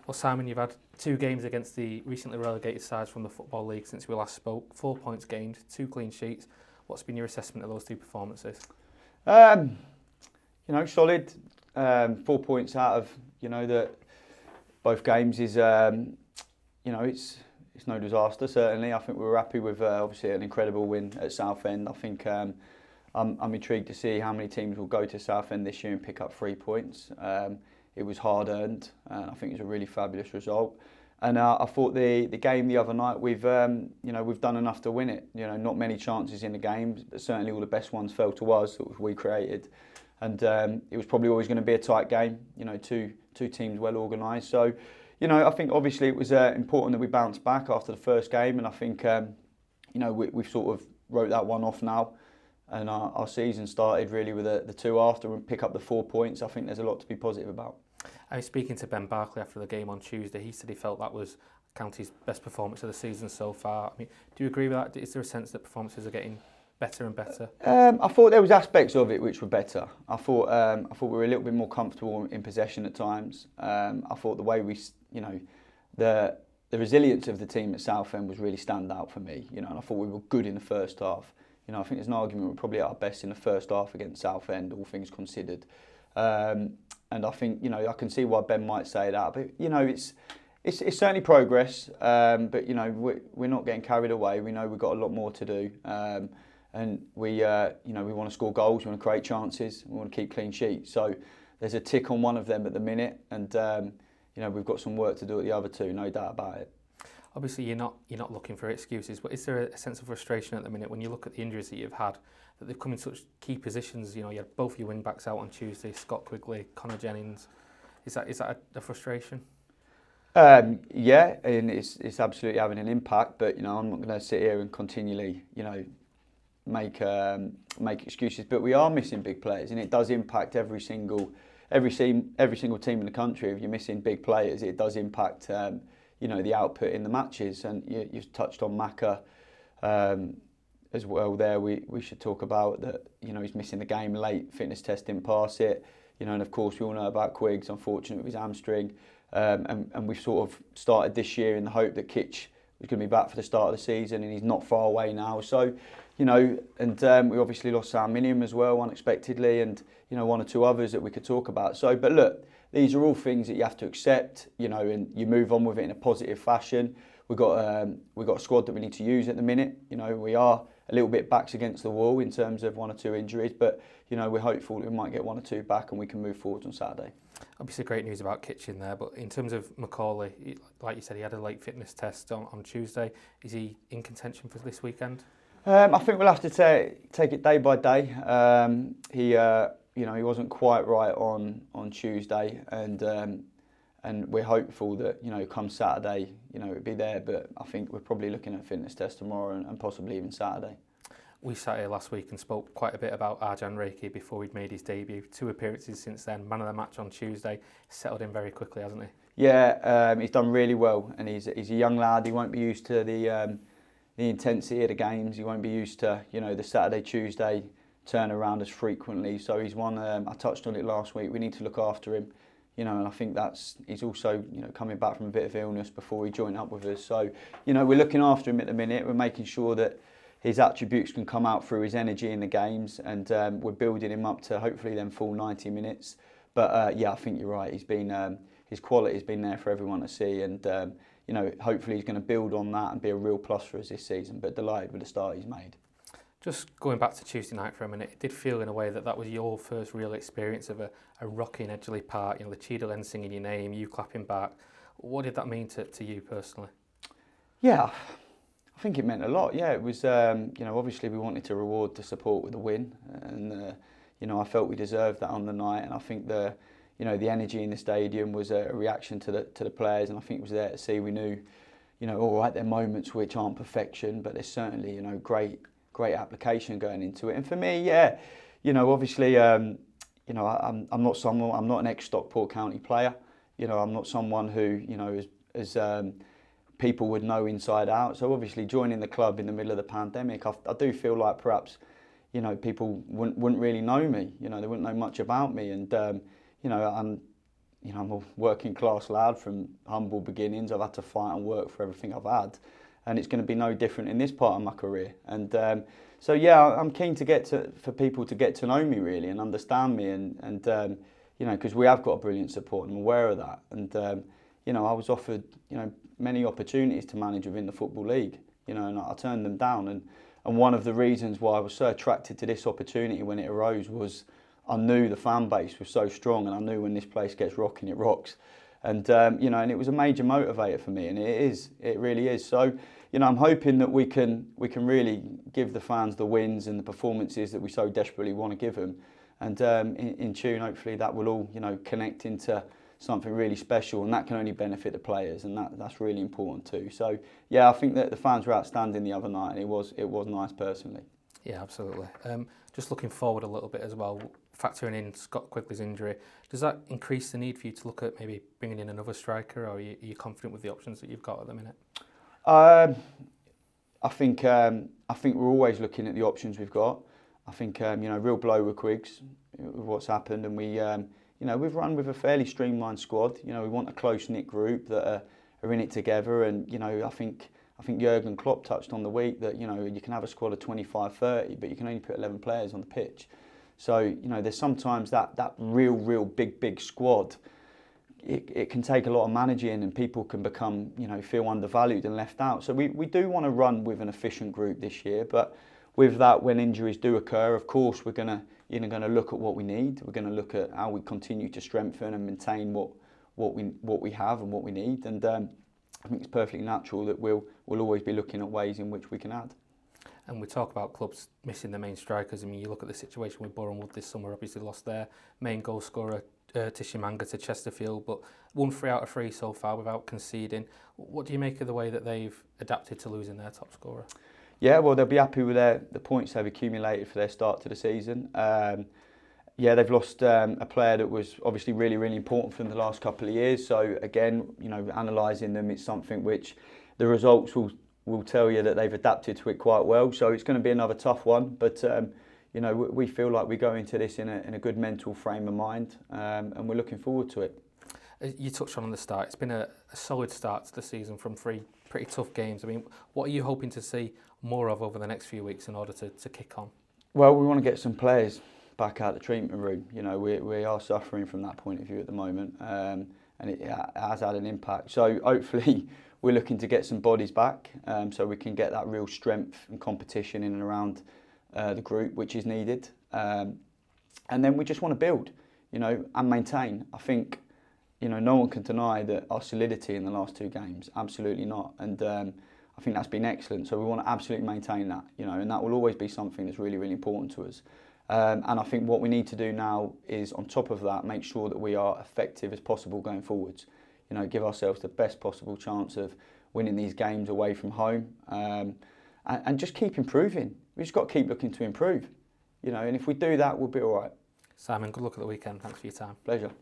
Well, Simon, you've had 2 games against the recently relegated sides from the Football League since we last spoke. 4 points gained, 2 clean sheets. What's been your assessment of those 2 performances? Solid. 4 points out of that both games is it's no disaster. Certainly, I think we were happy with obviously an incredible win at Southend. I think I'm intrigued to see how many teams will go to Southend this year and pick up 3 points. It was hard earned, and I think it was a really fabulous result. And I thought the game the other night we've done enough to win it. Not many chances in the game, but certainly all the best ones fell to us that we created. And it was probably always going to be a tight game. Two teams well organised. So, I think obviously it was important that we bounced back after the first game, and I think we've sort of wrote that one off now. And our season started really with the 2 after and pick up the 4 points. I think there's a lot to be positive about. I was speaking to Ben Barclay after the game on Tuesday. He said he felt that was County's best performance of the season so far. I mean, do you agree with that? Is there a sense that performances are getting better and better? I thought there was aspects of it which were better. I thought we were a little bit more comfortable in possession at times. I thought the way the resilience of the team at Southend was really stand out for me. And I thought we were good in the first half. I think there's an argument we're probably at our best in the first half against Southend, all things considered. And I think I can see why Ben might say that, but it's certainly progress. But we're not getting carried away. We know we've got a lot more to do, and we want to score goals, we want to create chances, we want to keep clean sheets. So there's a tick on one of them at the minute, and we've got some work to do at the other 2, no doubt about it. Obviously, you're not looking for excuses, but is there a sense of frustration at the minute when you look at the injuries that you've had, that they've come in such key positions? You had both your wing backs out on Tuesday, Scott Quigley, Connor Jennings. Is that a frustration? Yeah, and it's absolutely having an impact. But I'm not going to sit here and continually make excuses. But we are missing big players, and it does impact every single team in the country. If you're missing big players, it does impact the output in the matches. And you've touched on Macca as well there. We should talk about that. He's missing the game late, fitness test didn't pass it. And of course we all know about Quiggs, unfortunately with his hamstring. And we've sort of started this year in the hope that Kitch was going to be back for the start of the season, and he's not far away now. So, and we obviously lost Sam Minium as well unexpectedly, and 1 or 2 others that we could talk about. So, but look, these are all things that you have to accept, and you move on with it in a positive fashion. We've got a squad that we need to use at the minute. We are a little bit backs against the wall in terms of 1 or 2 injuries, but we're hopeful that we might get 1 or 2 back and we can move forward on Saturday. Obviously great news about Kitchen there, but in terms of MacAulay, like you said, he had a late fitness test on Tuesday. Is he in contention for this weekend? I think we'll have to take it day by day. He wasn't quite right on Tuesday, and we're hopeful that come Saturday, it'll be there. But I think we're probably looking at a fitness test tomorrow and possibly even Saturday. We sat here last week and spoke quite a bit about Arjan Reu before he'd made his debut. 2 appearances since then, man of the match on Tuesday. Settled in very quickly, hasn't he? Yeah, he's done really well, and he's a young lad. He won't be used to the intensity of the games. He won't be used to the Saturday, Tuesday turnaround as frequently. So he's one. I touched on it last week. We need to look after him. And I think he's also coming back from a bit of illness before he joined up with us. So we're looking after him at the minute. We're making sure that his attributes can come out through his energy in the games, and we're building him up to hopefully then full 90 minutes. But I think you're right. His quality's been there for everyone to see, and hopefully he's going to build on that and be a real plus for us this season. But delighted with the start he's made. Just going back to Tuesday night for a minute, it did feel in a way that was your first real experience of a rocking Edgeley Park. The Cheetah Thing singing your name, you clapping back. What did that mean to you personally? Yeah. I think it meant a lot. Yeah, it was. Obviously we wanted to reward the support with a win, and I felt we deserved that on the night. And I think the energy in the stadium was a reaction to the players, and I think it was there to see. We knew, all right, there are moments which aren't perfection, but there's certainly great application going into it. And for me, obviously, I'm not an ex-Stockport County player. I'm not someone who is people would know inside out. So obviously joining the club in the middle of the pandemic, I do feel like perhaps, people wouldn't really know me. They wouldn't know much about me. And, you know, I'm a working class lad from humble beginnings. I've had to fight and work for everything I've had, and it's going to be no different in this part of my career. And so yeah, I'm keen for people to get to know me really and understand me, and you know, because we have got a brilliant support, and I'm aware of that. And you know, I was offered, you know, many opportunities to manage within the Football League, you know, and I turned them down. And one of the reasons why I was so attracted to this opportunity when it arose was I knew the fan base was so strong, and I knew when this place gets rocking, it rocks. And you know, and it was a major motivator for me, and it really is. So, you know, I'm hoping that we can really give the fans the wins and the performances that we so desperately want to give them. And in tune, hopefully that will all, you know, connect into something really special, and that can only benefit the players, and that's really important too. So yeah, I think that the fans were outstanding the other night, and it was nice personally. Yeah, absolutely. Just looking forward a little bit as well, factoring in Scott Quigley's injury, does that increase the need for you to look at maybe bringing in another striker, or are you confident with the options that you've got at the minute? I think we're always looking at the options we've got. I think you know, real blow with Quiggs, with what's happened, and we you know, we've run with a fairly streamlined squad. You know, we want a close-knit group that are in it together, and you know, I think Jurgen Klopp touched on the week that, you know, you can have a squad of 25, 30, but you can only put 11 players on the pitch. So, you know, there's sometimes that real big squad, it can take a lot of managing, and people can become, you know, feel undervalued and left out. So we do want to run with an efficient group this year, but with that, when injuries do occur, of course, we're going to look at what we need. We're going to look at how we continue to strengthen and maintain what we have and what we need. And I think it's perfectly natural that we'll always be looking at ways in which we can add. And we talk about clubs missing their main strikers. I mean, you look at the situation with Boreham Wood this summer, obviously lost their main goal scorer, Tishimanga, to Chesterfield, but won 3 out of 3 so far without conceding. What do you make of the way that they've adapted to losing their top scorer? Yeah, well, they'll be happy with the points they've accumulated for their start to the season. Yeah, they've lost a player that was obviously really important for them the last couple of years. So again, you know, analysing them, it's something which the results will tell you that they've adapted to it quite well. So it's going to be another tough one, but you know, we feel like we go into this in a good mental frame of mind, and we're looking forward to it. You touched on the start. It's been a solid start to the season from 3 pretty tough games. I mean, what are you hoping to see more of over the next few weeks in order to kick on? Well, we want to get some players back out the treatment room. You know, we are suffering from that point of view at the moment, and it has had an impact. So hopefully we're looking to get some bodies back, so we can get that real strength and competition in and around the group, which is needed. And then we just want to build, you know, and maintain. I think, you know, no one can deny that our solidity in the last 2 games, absolutely not. And I think that's been excellent. So we want to absolutely maintain that, you know, and that will always be something that's really important to us. And I think what we need to do now is, on top of that, make sure that we are effective as possible going forwards. You know, give ourselves the best possible chance of winning these games away from home, and just keep improving. We've just got to keep looking to improve, you know, and if we do that, we'll be all right. Simon, good luck at the weekend. Thanks for your time. Pleasure.